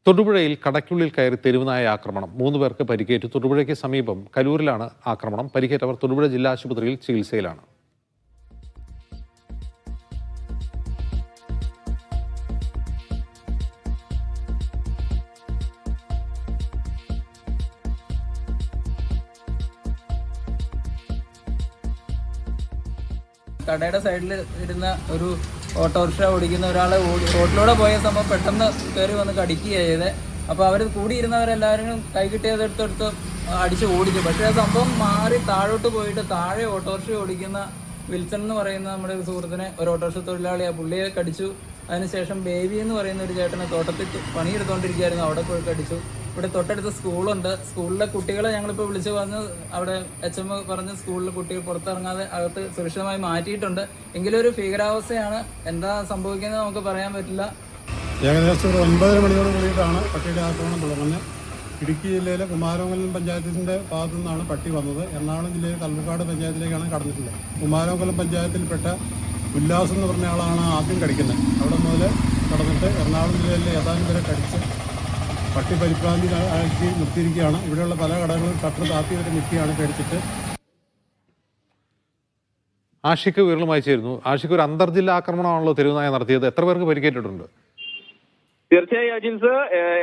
തൊടുപുഴയിൽ കടയ്ക്കുള്ളിൽ കയറി തെരുവുനായ ആക്രമണം 3 പേർക്ക് പരിക്കേറ്റു. തൊടുപുഴയ്ക്ക് സമീപം കലൂരിലാണ് ആക്രമണം. പരിക്കേറ്റവർ തൊടുപുഴ ജില്ലാ ആശുപത്രിയിൽ ചികിത്സയിലാണ്. കടയുടെ സൈഡിൽ ഇരുന്ന ഒരു ഓട്ടോറിക്ഷ ഓടിക്കുന്ന ഒരാളെ റോഡിലൂടെ പോയ സംഭവം പെട്ടെന്ന് കയറി വന്ന് കടിക്കുകയാണ് ചെയ്തത്. അപ്പോൾ അവർ കൂടിയിരുന്നവരെല്ലാവരും കൈ കിട്ടിയതെടുത്തെടുത്ത് അടിച്ച് ഓടിച്ചു. പക്ഷേ ആ സംഭവം മാറി താഴോട്ട് പോയിട്ട് താഴെ ഓട്ടോറിക്ഷ ഓടിക്കുന്ന വിൽസൺ എന്ന് പറയുന്ന നമ്മുടെ സുഹൃത്തിനെ, ഒരു ഓട്ടോറിക്ഷ തൊഴിലാളിയെ, പുള്ളിയെ കടിച്ചു. അതിനുശേഷം ബേബി എന്ന് പറയുന്ന ഒരു ചേട്ടനെ തോട്ടത്തിൽ പണിയെടുത്തുകൊണ്ടിരിക്കുകയായിരുന്നു, അവിടെ പോയി കടിച്ചു. ഇവിടെ തൊട്ടടുത്ത് സ്കൂളുണ്ട്. സ്കൂളിലെ കുട്ടികളെ ഞങ്ങളിപ്പോൾ വിളിച്ച് പറഞ്ഞ് അവിടെ HM പറഞ്ഞ് സ്കൂളിലെ കുട്ടികൾ പുറത്തിറങ്ങാതെ അകത്ത് സുരക്ഷിതമായി മാറ്റിയിട്ടുണ്ട്. എങ്കിലും ഒരു ഭീകരാവസ്ഥയാണ്. എന്താ സംഭവിക്കുന്നത് നമുക്ക് പറയാൻ പറ്റില്ല. ഏകദേശം ഒരു 9:30 മണിയോട് കൂടിയിട്ടാണ് പട്ടിയുടെ ആക്രമണം തുടങ്ങുന്നത്. ഇടുക്കി ജില്ലയിലെ കുമാരമംഗലം പഞ്ചായത്തിൻ്റെ ഭാഗത്തു നിന്നാണ് പട്ടി വന്നത്. എറണാകുളം ജില്ലയിലെ കല്ലൂർക്കാട് പഞ്ചായത്തിലേക്കാണ് കടന്നിട്ടുള്ളത്. കുമാരമംഗലം പഞ്ചായത്തിൽപ്പെട്ട ഉല്ലാസ് എന്ന് പറഞ്ഞ ആളാണ് ആദ്യം കടിക്കുന്നത്. അവിടെ മുതൽ കടന്നിട്ട് എറണാകുളം ജില്ലയിലെ ഏതാനും വരെ കടിച്ച് പട്ടി പരിഭ്രാന്തി ആക്കി നിർത്തിയിരിക്കുകയാണ്. ഇവിടെയുള്ള പല കടകളും ഷട്ടർ താത്തി വരെ നിൽക്കുകയാണ് പേടിച്ചിട്ട്. ആഷിഖ് വിരളുമായി ചേരുന്നു. ആഷിഖ്, ഒരു അന്തർജില്ലാ ആക്രമണമാണല്ലോ തെരുവുനായ നടത്തിയത്. എത്ര പേർക്ക് പരിക്കേറ്റിട്ടുണ്ട്? തീർച്ചയായും അജിൻസ്,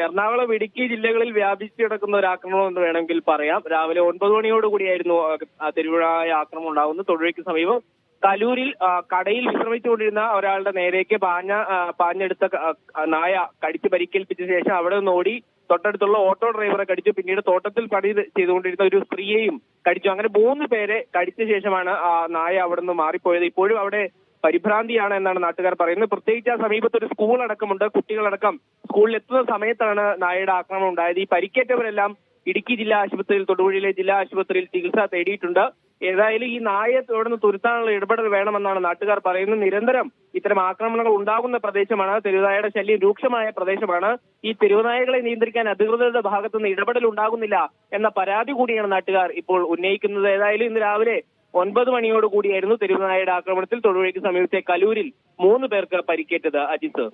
എറണാകുളം, ഇടുക്കി ജില്ലകളിൽ വ്യാപിച്ചു കിടക്കുന്ന ഒരു ആക്രമണം എന്ന് വേണമെങ്കിൽ പറയാം. രാവിലെ 9 മണിയോടുകൂടിയായിരുന്നു തെരുവുനായ ആക്രമണം ഉണ്ടാകുന്നത്. തൊടുപുഴയ്ക്ക് സമീപം കലൂരിൽ കടയിൽ വിശ്രമിച്ചുകൊണ്ടിരുന്ന ഒരാളുടെ നേരേക്ക് പാഞ്ഞെടുത്ത നായ കടിച്ച് പരിക്കേൽപ്പിച്ച ശേഷം അവിടെ നിന്ന് ഓടി തൊട്ടടുത്തുള്ള ഓട്ടോ ഡ്രൈവറെ കടിച്ചു. പിന്നീട് തോട്ടത്തിൽ പണി ചെയ്തുകൊണ്ടിരുന്ന ഒരു സ്ത്രീയെയും കടിച്ചു. അങ്ങനെ 3 പേരെ കടിച്ച ശേഷമാണ് നായ അവിടെ നിന്ന് മാറിപ്പോയത്. ഇപ്പോഴും അവിടെ പരിഭ്രാന്തിയാണ് എന്നാണ് നാട്ടുകാർ പറയുന്നത്. പ്രത്യേകിച്ച് ആ സമീപത്ത് ഒരു സ്കൂൾ അടക്കമുണ്ട്. കുട്ടികളടക്കം സ്കൂളിൽ എത്തുന്ന സമയത്താണ് നായയുടെ ആക്രമണം ഉണ്ടായത്. ഈ പരിക്കേറ്റവരെല്ലാം ഇടുക്കി ജില്ലാ ആശുപത്രിയിൽ, തൊടുപുഴയിലെ ജില്ലാ ആശുപത്രിയിൽ ചികിത്സ തേടിയിട്ടുണ്ട്. ഏതായാലും ഈ നായയെ തുടർന്ന് തുരുത്താനുള്ള ഇടപെടൽ വേണമെന്നാണ് നാട്ടുകാർ പറയുന്നത്. നിരന്തരം ഇത്തരം ആക്രമണങ്ങൾ ഉണ്ടാകുന്ന പ്രദേശമാണ്. തെരുവുനായയുടെ ശല്യം രൂക്ഷമായ പ്രദേശമാണ്. ഈ തെരുവുനായകളെ നിയന്ത്രിക്കാൻ അധികൃതരുടെ ഭാഗത്തുനിന്ന് ഇടപെടൽ ഉണ്ടാകുന്നില്ല എന്ന പരാതി കൂടിയാണ് നാട്ടുകാർ ഇപ്പോൾ ഉന്നയിക്കുന്നത്. ഏതായാലും ഇന്ന് രാവിലെ 9 മണിയോട് കൂടിയായിരുന്നു തെരുവുനായയുടെ ആക്രമണത്തിൽ തൊടുപുഴയ്ക്ക് സമീപത്തെ കലൂരിൽ 3 പേർക്ക് പരിക്കേറ്റത്. അജിത്ത്.